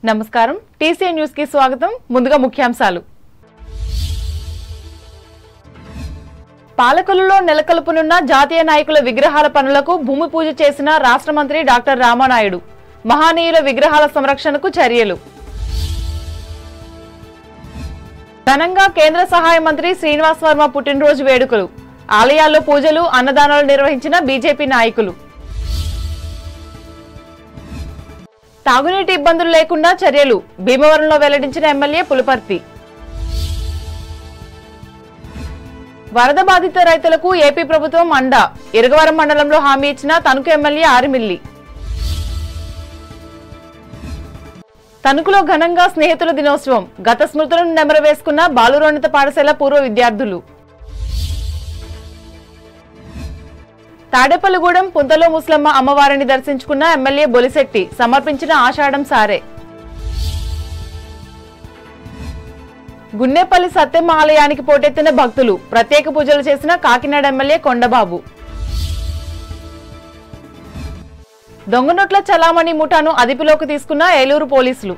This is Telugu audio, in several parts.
నమస్కారం టీసీ న్యూస్ కి స్వాగతం ముందుగా ముఖ్యాంశాలు పాలకొల్లులో నెలకొల్పనున్న జాతీయ నాయకుల విగ్రహాల పనులకు భూమి పూజ చేసిన రాష్ట్ర మంత్రి డాక్టర్ రామానాయుడు మహానీయుల విగ్రహాల సంరక్షణకు చర్యలు ఘనంగా కేంద్ర సహాయ మంత్రి శ్రీనివాస్ వర్మ పుట్టినరోజు వేడుకలు ఆలయాల్లో పూజలు అన్నదానాలు నిర్వహించిన బీజేపీ నాయకులు తాగునీటి ఇబ్బందులు లేకుండా చర్యలు భీమవరంలో వెల్లడించిన ఎమ్మెల్యే పులపర్తి వరద బాధిత రైతులకు ఏపీ ప్రభుత్వం అండ ఇరగవరం మండలంలో హామీ ఇచ్చిన తణుకు ఎమ్మెల్యే ఆరిమిల్లి తణుకులో ఘనంగా స్నేహితుల దినోత్సవం గత స్మృతులను నెమరవేసుకున్న బాలురోన్నత పాఠశాల పూర్వ విద్యార్థులు తాడేపల్లిగూడెం పుంతలో ముస్లమ్మ అమ్మవారిని దర్శించుకున్న ఎమ్మెల్యే బొలిశెట్టి సమర్పించిన ఆషాఢం సారే గున్నేపల్లి సత్యమ్మ ఆలయానికి పోటెత్తిన భక్తులు ప్రత్యేక పూజలు చేసిన కాకినాడ ఎమ్మెల్యే కొండబాబు దొంగనోట్ల చలామణి ముఠాను అదుపులోకి తీసుకున్న ఏలూరు పోలీసులు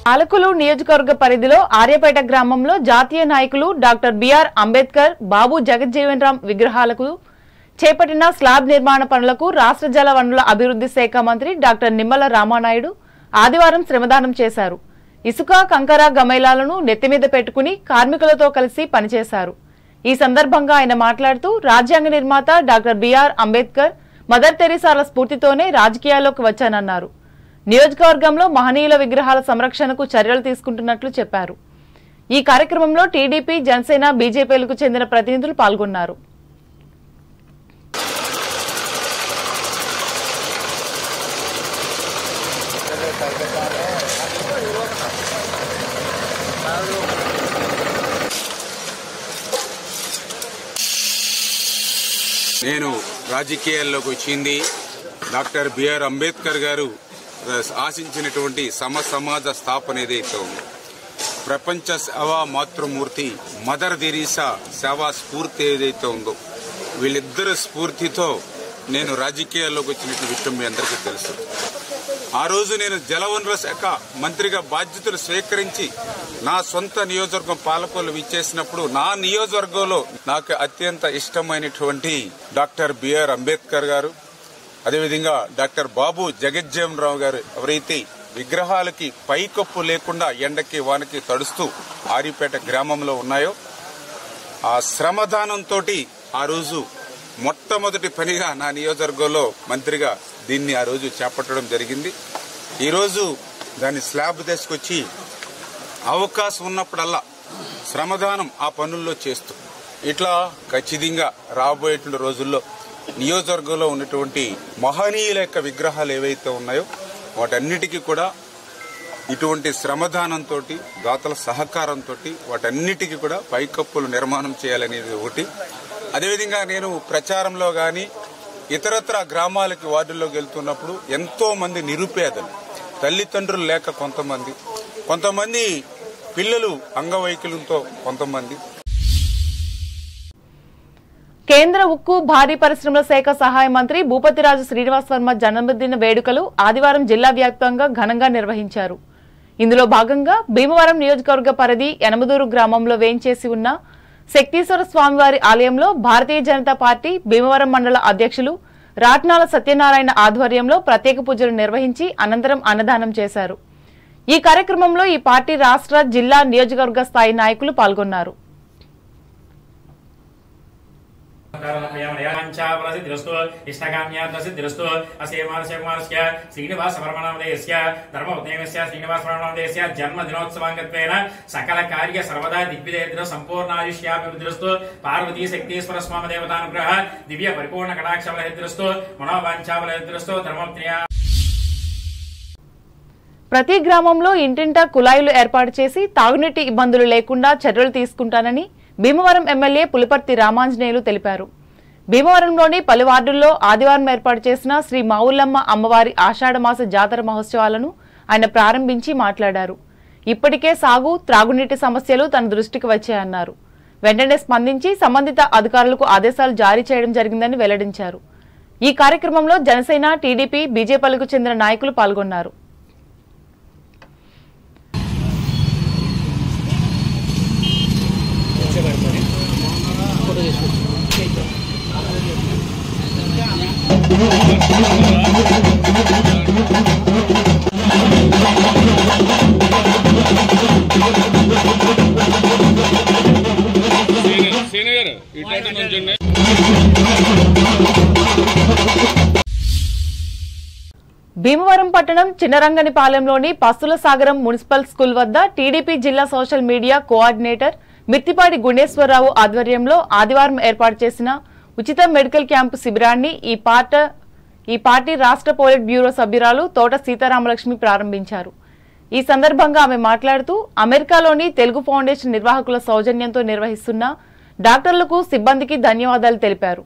పాలకొల్లు నియోజకవర్గ పరిధిలో ఆర్యపేట గ్రామంలో జాతీయ నాయకులు డాక్టర్ బిఆర్ అంబేద్కర్ బాబు జగజ్జీవన్ రామ్ విగ్రహాలకు చేపట్టిన స్లాబ్ నిర్మాణ పనులకు రాష్ట్ర జల వనరుల అభివృద్ధి శాఖ మంత్రి డాక్టర్ నిమ్మల రామానాయుడు ఆదివారం శ్రమదానం చేశారు. ఇసుక కంకర గమైలాలను నెత్తిమీద పెట్టుకుని కార్మికులతో కలిసి పనిచేశారు. ఈ సందర్భంగా ఆయన మాట్లాడుతూ రాజ్యాంగ నిర్మాత డాక్టర్ బిఆర్ అంబేద్కర్ మదర్ తెరీసాల స్ఫూర్తితోనే రాజకీయాల్లోకి వచ్చానన్నారు. నియోజకవర్గంలో మహనీయుల విగ్రహాల సంరక్షణకు చర్యలు తీసుకుంటున్నట్లు చెప్పారు. ఈ కార్యక్రమంలో టీడీపీ జనసేన బీజేపీలకు చెందిన ప్రతినిధులు పాల్గొన్నారు. నేను రాజకీయాల్లోకి వచ్చింది డాక్టర్ బిఆర్ అంబేద్కర్ గారు ఆశించినటువంటి సమాజ స్థాపన ఏదైతే ఉందో ప్రపంచ సేవా మాతృమూర్తి మదర్ తెరీసా సేవా స్ఫూర్తి ఏదైతే ఉందో వీళ్ళిద్దరు స్ఫూర్తితో నేను రాజకీయాల్లోకి వచ్చినట్టు విషయం మీ అందరికీ తెలుసు. ఆ రోజు నేను జలవనరుల శాఖ మంత్రిగా బాధ్యతలు స్వీకరించి నా సొంత నియోజకవర్గం పాలకొల్లు విచ్చేసినప్పుడు నా నియోజకవర్గంలో నాకు అత్యంత ఇష్టమైనటువంటి డాక్టర్ బిఆర్ అంబేద్కర్ గారు, అదేవిధంగా డాక్టర్ బాబు జగజ్జీవన్ రామ్ గారు ఎవరైతే విగ్రహాలకి పైకప్పు లేకుండా ఎండకి వానకి తడుస్తూ ఆరిపేట గ్రామంలో ఉన్నాయో ఆ శ్రమదానంతో ఆ రోజు మొట్టమొదటి పనిగా నా నియోజకవర్గంలో మంత్రిగా దీన్ని ఆ రోజు చేపట్టడం జరిగింది. ఈరోజు దాన్ని స్లాబ్ తీసుకొచ్చి అవకాశం ఉన్నప్పుడల్లా శ్రమదానం ఆ పనుల్లో చేస్తూ ఇట్లా ఖచ్చితంగా రాబోయేటువంటి రోజుల్లో నియోజకవర్గంలో ఉన్నటువంటి మహనీయుల యొక్క విగ్రహాలు ఏవైతే ఉన్నాయో వాటన్నిటికీ కూడా ఇటువంటి శ్రమదానంతో దాతల సహకారంతో వాటన్నిటికీ కూడా పైకప్పులు నిర్మాణం చేయాలనేది ఒకటి. అదేవిధంగా నేను ప్రచారంలో గాని ఇతరత్ర గ్రామాలకి వార్డుల్లోకి వెళ్తున్నప్పుడు ఎంతో మంది నిరుపేదలు తల్లిదండ్రులు లేక కొంతమంది పిల్లలు అంగవైకల్యంతో కొంతమంది. కేంద్ర ఉక్కు భారీ పరిశ్రమల శాఖ సహాయ మంత్రి భూపతిరాజు శ్రీనివాస్ వర్మ జన్మదిన వేడుకలు ఆదివారం జిల్లా వ్యాప్తంగా ఘనంగా నిర్వహించారు. ఇందులో భాగంగా భీమవరం నియోజకవర్గ పరిధి యనమదూరు గ్రామంలో వేంచేసి ఉన్న శక్తీశ్వర స్వామివారి ఆలయంలో భారతీయ జనతా పార్టీ భీమవరం మండల అధ్యక్షులు రాట్నాల సత్యనారాయణ ఆధ్వర్యంలో ప్రత్యేక పూజలు నిర్వహించి అనంతరం అన్నదానం చేశారు. ఈ కార్యక్రమంలో ఈ పార్టీ రాష్ట్ర జిల్లా నియోజకవర్గ స్థాయి నాయకులు పాల్గొన్నారు. జన్మదినోత్సవాంగత్వేన సకల కార్య సర్వదా దిగ్విజయత్ర సంపూర్ణాయుష్యాభివృద్ధిరస్తు పార్వతీ శక్తీశ్వర స్వామి దేవతానుగ్రహ దివ్య పరిపూర్ణ కటాక్షబలహిద్రస్తు మనోవాంఛాబలహిద్రస్తు ధర్మప్రియ. ప్రతి గ్రామంలో ఇంటింటా కుళాయిలు ఏర్పాటు చేసి తాగునీటి ఇబ్బందులు లేకుండా చర్యలు తీసుకుంటానని భీమవరం ఎమ్మెల్యే పులపర్తి రామాంజనేయులు తెలిపారు. భీమవరంలోని పలు వార్డుల్లో ఆదివారం ఏర్పాటు చేసిన శ్రీ మావుల్లమ్మ అమ్మవారి ఆషాఢమాస జాతర మహోత్సవాలను ఆయన ప్రారంభించి మాట్లాడారు. ఇప్పటికే సాగు త్రాగునీటి సమస్యలు తన దృష్టికి వచ్చాయన్నారు. వెంటనే స్పందించి సంబంధిత అధికారులకు ఆదేశాలు జారీ చేయడం జరిగిందని వెల్లడించారు. ఈ కార్యక్రమంలో జనసేన టీడీపీ బీజేపీలకు చెందిన నాయకులు పాల్గొన్నారు. భీమవరం పట్టణం చిన్నరంగనిపాలెంలోని పస్తుల సాగరం మున్సిపల్ స్కూల్ వద్ద టీడీపీ జిల్లా సోషల్ మీడియా కోఆర్డినేటర్ మిర్తిపాటి గుండేశ్వరరావు ఆధ్వర్యంలో ఆదివారం ఏర్పాటు చేసిన ఉచిత మెడికల్ క్యాంపు శిబిరాన్ని ఈ పార్టీ రాష్ట్ర పోలిట్ బ్యూరో సభ్యురాలు తోట సీతారామలక్ష్మి ప్రారంభించారు. ఈ సందర్భంగా ఆమె మాట్లాడుతూ అమెరికాలోని తెలుగు ఫౌండేషన్ నిర్వాహకుల సౌజన్యంతో నిర్వహిస్తున్న డాక్టర్లకు సిబ్బందికి ధన్యవాదాలు తెలిపారు.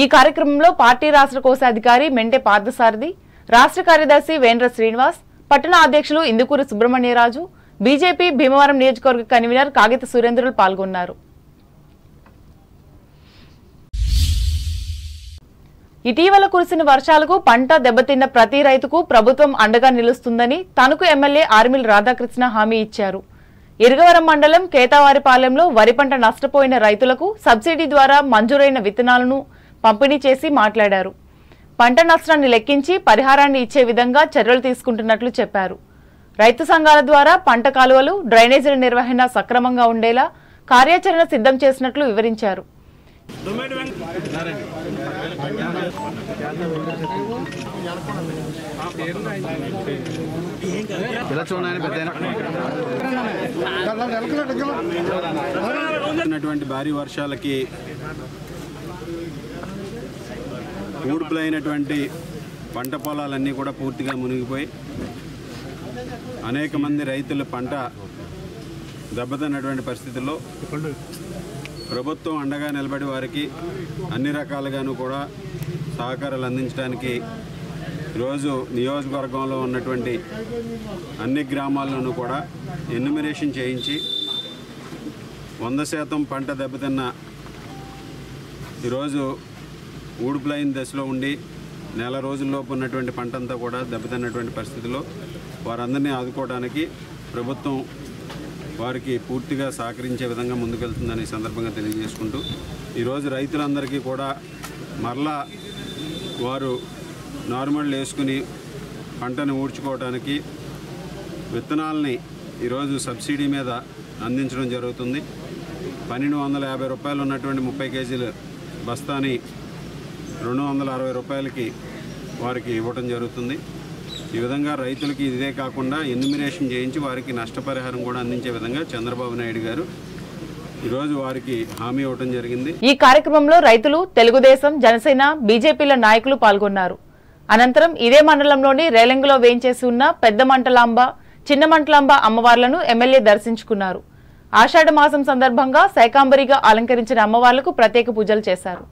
ఈ కార్యక్రమంలో పార్టీ రాష్ట్ర కోశాధికారి మెంటే పార్థసారథి, రాష్ట్ర కార్యదర్శి వేంద్ర శ్రీనివాస్, పట్టణ అధ్యక్షులు ఇందుకూరు సుబ్రహ్మణ్యరాజు, బీజేపీ భీమవరం నియోజకవర్గ కన్వీనర్ కాగిత సురేంద్రులు పాల్గొన్నారు. ఇటీవల కురిసిన వర్షాలకు పంట దెబ్బతిన్న ప్రతి రైతుకు ప్రభుత్వం అండగా నిలుస్తుందని తణుకు ఎమ్మెల్యే ఆర్మిల్ రాధాకృష్ణ హామీ ఇచ్చారు. ఇరగవరం మండలం కేతావారిపాలెంలో వరి పంట నష్టపోయిన రైతులకు సబ్సిడీ ద్వారా మంజూరైన విత్తనాలను పంపిణీ చేసి మాట్లాడారు. పంట నష్టాన్ని లెక్కించి పరిహారాన్ని ఇచ్చే విధంగా చర్యలు తీసుకుంటున్నట్లు చెప్పారు. రైతు సంఘాల ద్వారా పంట కాలువలు, డ్రైనేజీల నిర్వహణ సక్రమంగా ఉండేలా కార్యాచరణ సిద్ధం చేసినట్లు వివరించారు. భారీ వర్షాలకి ఊడ్పులైనటువంటి పంట పొలాలన్నీ కూడా పూర్తిగా మునిగిపోయి అనేక మంది రైతుల పంట దెబ్బతిన్నటువంటి పరిస్థితుల్లో ప్రభుత్వం అండగా నిలబడి వారికి అన్ని రకాలుగాను కూడా సహకారాలు అందించడానికి ఈరోజు నియోజకవర్గంలో ఉన్నటువంటి అన్ని గ్రామాల్లోనూ కూడా ఎన్యూమరేషన్ చేయించి 100% పంట దెబ్బతిన్న ఈరోజు ఊడుపులైన దశలో ఉండి నెల రోజుల్లోపు ఉన్నటువంటి పంట అంతా కూడా దెబ్బతిన్నటువంటి పరిస్థితిలో వారందరినీ ఆదుకోవడానికి ప్రభుత్వం వారికి పూర్తిగా సహకరించే విధంగా ముందుకెళ్తుందని సందర్భంగా తెలియజేసుకుంటూ ఈరోజు రైతులందరికీ కూడా మరలా వారు నార్మల్ వేసుకుని పంటను ఊడ్చుకోవడానికి విత్తనాలని ఈరోజు సబ్సిడీ మీద అందించడం జరుగుతుంది. 1250 రూపాయలు ఉన్నటువంటి 30 కేజీల బస్తాని 260 రూపాయలకి వారికి ఇవ్వడం జరుగుతుంది. ఈ విధంగా రైతులకి ఇదే కాకుండా ఎన్యూమరేషన్ చేయించి వారికి నష్టపరిహారం కూడా అందించే విధంగా చంద్రబాబు నాయుడు గారు ఈరోజు వారికి హామీ ఇవ్వడం జరిగింది. ఈ కార్యక్రమంలో రైతులు, తెలుగుదేశం, జనసేన, బీజేపీల నాయకులు పాల్గొన్నారు. అనంతరం ఇదే మండలంలోని రేలంగిలో వేయించేసి ఉన్న పెద్ద మంటలాంబ, చిన్న మంటలాంబ అమ్మవార్లను ఎమ్మెల్యే దర్శించుకున్నారు. ఆషాఢ మాసం సందర్భంగా శాకాంబరిగా అలంకరించిన అమ్మవార్లకు ప్రత్యేక పూజలు చేశారు.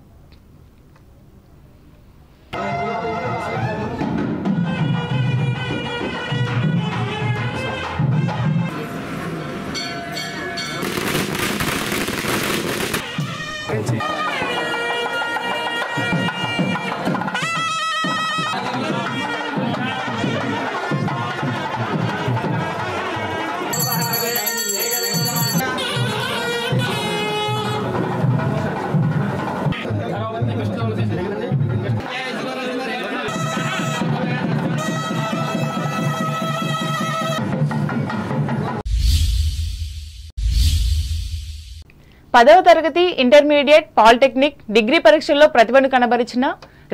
పదవ తరగతి, ఇంటర్మీడియట్, పాలిటెక్నిక్, డిగ్రీ పరీక్షల్లో ప్రతిభను కనబరిచిన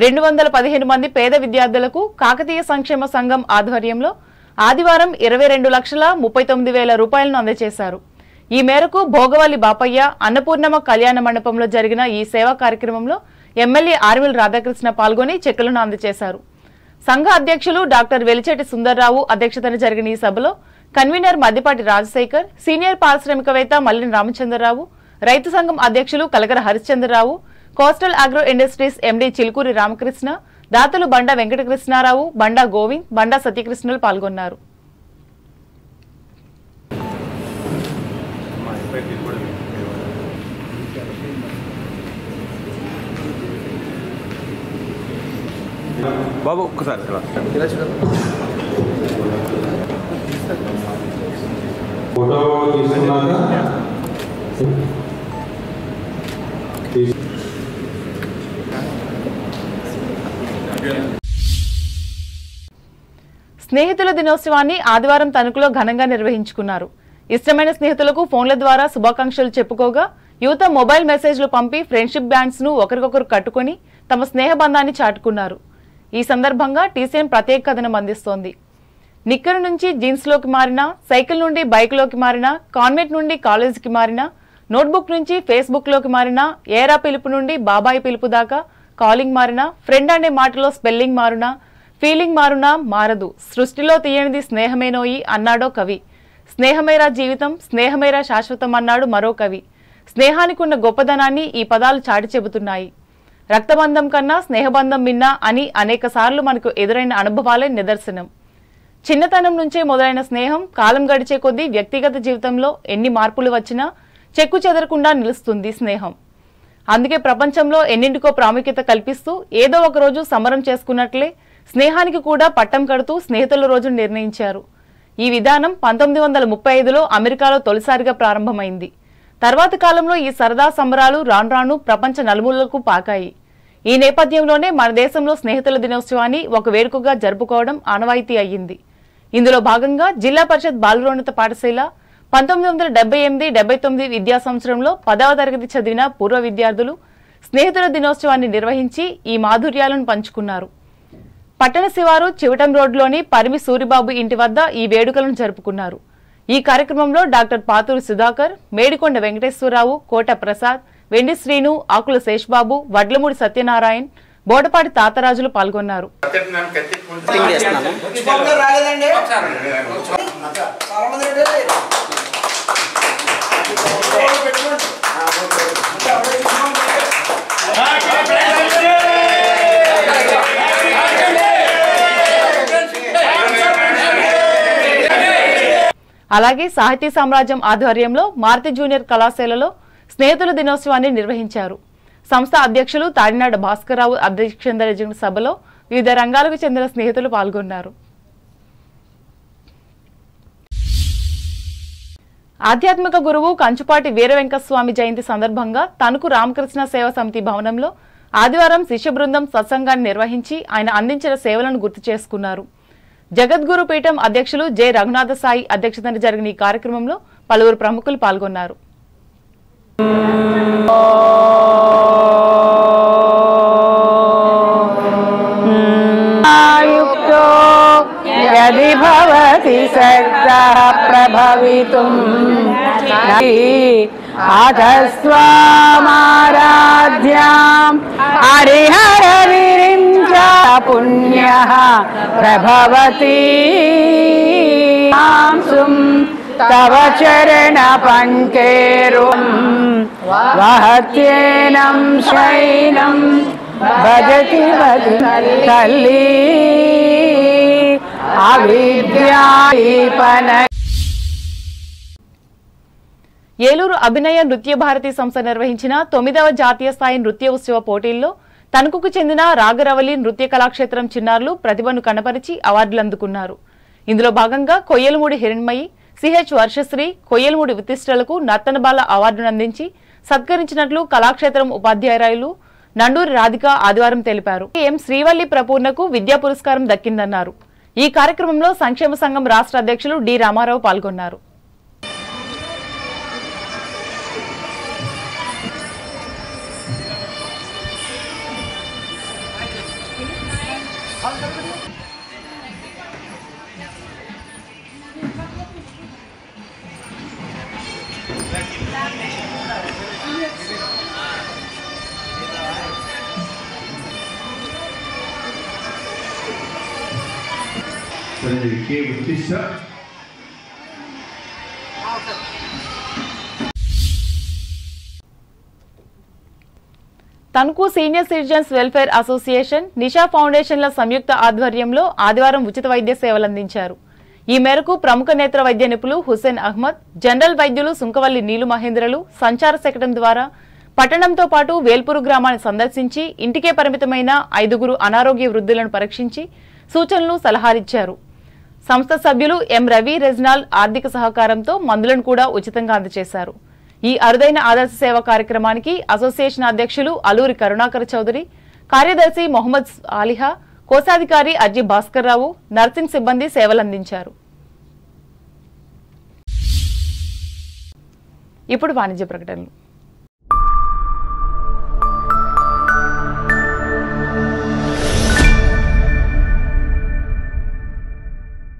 215 మంది పేద విద్యార్థులకు కాకతీయ సంక్షేమ సంఘం ఆధ్వర్యంలో ఆదివారం 22,39,000 రూపాయలను అందజేశారు. ఈ మేరకు భోగవల్లి బాపయ్య అన్నపూర్ణమ్మ కళ్యాణ మండపంలో జరిగిన ఈ సేవా కార్యక్రమంలో ఎమ్మెల్యే ఆర్మిల్ రాధాకృష్ణ పాల్గొని చెక్కులను అందజేశారు. సంఘ అధ్యక్షులు డాక్టర్ వెలిచెట్టి సుందర్రావు అధ్యక్షతన జరిగిన ఈ సభలో కన్వీనర్ మద్దిపాటి రాజశేఖర్, సీనియర్ పారిశ్రామికవేత్త మల్లిని రామచంద్రరావు, రైతు సంఘం అధ్యక్షులు Kalagara Harishchandrarao, coastal agro industries MD Chilukuri Ramakrishna, దాతలు బండా వెంకటకృష్ణారావు, బండా గోవింద్, బండా సత్యకృష్ణులు పాల్గొన్నారు. బాబు ఒక్కసారి ఫోటో తీసుకున్నాక స్నేహితుల దినోత్సవాన్ని ఆదివారం తణుకులో ఘనంగా నిర్వహించుకున్నారు. ఇష్టమైన స్నేహితులకు ఫోన్ల ద్వారా శుభాకాంక్షలు చెప్పుకోగా యువత మొబైల్ మెసేజ్లు పంపి ఫ్రెండ్షిప్ బ్యాండ్స్ ను ఒకరికొకరు కట్టుకుని తమ స్నేహ బంధాన్ని చాటుకున్నారు. ఈ సందర్భంగా టీసీఎన్ ప్రత్యేక కథనం అందిస్తోంది. నిక్కరు నుంచి జీన్స్ లోకి మారినా, సైకిల్ నుండి బైక్ లోకి మారినా, కాన్వెంట్ నుండి కాలేజీకి మారినా, నోట్బుక్ నుంచి ఫేస్బుక్ లోకి మారినా, ఏరా పిలుపు నుండి బాబాయి పిలుపు దాకా కాలింగ్ మారినా, ఫ్రెండ్ అనే మాటలో స్పెల్లింగ్ మారునా, ఫీలింగ్ మారునా మారదు, సృష్టిలో తీయనిది స్నేహమేనోయి అన్నాడో కవి. స్నేహమేరా జీవితం, స్నేహమేరా శాశ్వతం అన్నాడు మరో కవి. స్నేహానికి ఉన్న గొప్పదనాన్ని ఈ పదాలు చాటి చెబుతున్నాయి. రక్తబంధం కన్నా స్నేహబంధం మిన్నా అని అనేక సార్లు మనకు ఎదురైన అనుభవాలే నిదర్శనం. చిన్నతనం నుంచే మొదలైన స్నేహం కాలం గడిచే కొద్దీ వ్యక్తిగత జీవితంలో ఎన్ని మార్పులు వచ్చినా చెక్కు చెదరకుండా నిలుస్తుంది స్నేహం. అందుకే ప్రపంచంలో ఎన్నింటికో ప్రాముఖ్యత కల్పిస్తూ ఏదో ఒక రోజు సమరం చేసుకున్నట్లే స్నేహానికి కూడా పట్టం కడుతూ స్నేహితుల రోజు నిర్ణయించారు. ఈ విధానం 1935లో అమెరికాలో తొలిసారిగా ప్రారంభమైంది. తర్వాత కాలంలో ఈ సరదా సంబరాలు రాను ప్రపంచ నలుమూలలకు పాకాయి. ఈ నేపథ్యంలోనే మన దేశంలో స్నేహితుల దినోత్సవాన్ని ఒక వేడుకగా జరుపుకోవడం ఆనవాయితీ అయ్యింది. ఇందులో భాగంగా జిల్లా పరిషత్ బాలురోన్నత పాఠశాల 1978-79 విద్యా సంవత్సరంలో 10వ తరగతి చదివిన పూర్వ విద్యార్థులు స్నేహితుల దినోత్సవాన్ని నిర్వహించి ఈ మాధుర్యాలను పంచుకున్నారు. పట్టణ శివారు చివటం రోడ్లోని పరిమి సూరిబాబు ఇంటి వద్ద ఈ వేడుకలను జరుపుకున్నారు. ఈ కార్యక్రమంలో డాక్టర్ పాతూరు సుధాకర్, మేడికొండ వెంకటేశ్వరరావు, కోట ప్రసాద్, వెండి శ్రీను, ఆకుల శేషబాబు, వడ్లమూడి సత్యనారాయణ, బోడపాటి తాతరాజులు పాల్గొన్నారు. అలాగే సాహితీ సామ్రాజ్యం ఆధ్వర్యంలో మారుతి జూనియర్ కళాశాలలో స్నేహితుల దినోత్సవాన్ని నిర్వహించారు. సంస్థ అధ్యక్షులు తాడినాడ భాస్కర్రావు అధ్యక్షతన జరిగిన సభలో వివిధ రంగాలకు చెందిన స్నేహితులు పాల్గొన్నారు. ఆధ్యాత్మిక గురువు కంచుపాటి వీరవెంకటస్వామి జయంతి సందర్భంగా తణుకు రామకృష్ణ సేవా సమితి భవనంలో ఆదివారం శిష్య బృందం సత్సంగాన్ని నిర్వహించి ఆయన అందించిన సేవలను గుర్తు చేసుకున్నారు. జగద్గురు పీఠం అధ్యక్షులు జె రఘునాథ సాయి అధ్యక్షతన జరిగిన ఈ కార్యక్రమంలో పలువురు ప్రముఖులు పాల్గొన్నారు. यदि भवति सक्तः प्रभवितुम् अधस्त्वामाराध्याम् हरिहरविरिं च पुण्यः प्रभवति मांसुं तव चरणपङ्केरुं वहत्येनं शैनं भजति तल्ली अविद्यादीपन. ఏలూరు అభినయ నృత్య భారతి సంస్థ నిర్వహించిన 9వ జాతీయ స్థాయి నృత్య ఉత్సవ పోటీల్లో తణుకుకు చెందిన రాగరవలి నృత్య కళాక్షేత్రం చిన్నారులు ప్రతిభను కనపరిచి అవార్డులు అందుకున్నారు. ఇందులో భాగంగా కొయ్యలమూడి హిరణ్మయి, సిహెచ్ వర్షశ్రీ, కొయ్యలమూడి వితిష్టలకు నర్తనబాల అవార్డును అందించి సత్కరించినట్లు కళాక్షేత్రం ఉపాధ్యాయురాలు నండూరి రాధిక ఆదివారం తెలిపారు. ఎం శ్రీవల్లి ప్రపూర్ణకు విద్యా పురస్కారం దక్కిందన్నారు. ఈ కార్యక్రమంలో సంక్షేమ సంఘం రాష్ట్ర అధ్యక్షులు డి రామారావు పాల్గొన్నారు. Tanuku senior citizens welfare association, Nisha ఫౌండేషన్ల సంయుక్త ఆధ్వర్యంలో ఆదివారం ఉచిత వైద్య సేవలందించారు. ఈ మేరకు ప్రముఖ నేత్ర వైద్య నిపుణులు హుసేన్ అహ్మద్, జనరల్ వైద్యులు సుంకవల్లి నీలు మహేంద్రలు సంచార శకటం ద్వారా పట్టణంతో పాటు వేల్పూరు గ్రామాన్ని సందర్శించి ఇంటికే పరిమితమైన 5 అనారోగ్య వృద్ధులను పరీక్షించి సూచనలు సలహాలిచ్చారు. సంస్థ సభ్యులు ఎం రవి రెజ్నాల్ ఆర్థిక సహకారంతో మందులను కూడా ఉచితంగా అందజేశారు. ఈ అరుదైన ఆదర్శ సేవ కార్యక్రమానికి అసోసియేషన్ అధ్యక్షులు అలూరి కరుణాకర్ చౌదరి, కార్యదర్శి మొహమ్మద్ ఆలిహా, కోశాధికారి అజ్జి భాస్కర్ రావు, నర్సింగ్ సిబ్బంది సేవలందించారు. ఇప్పుడు వాణిజ్య ప్రకటనలు.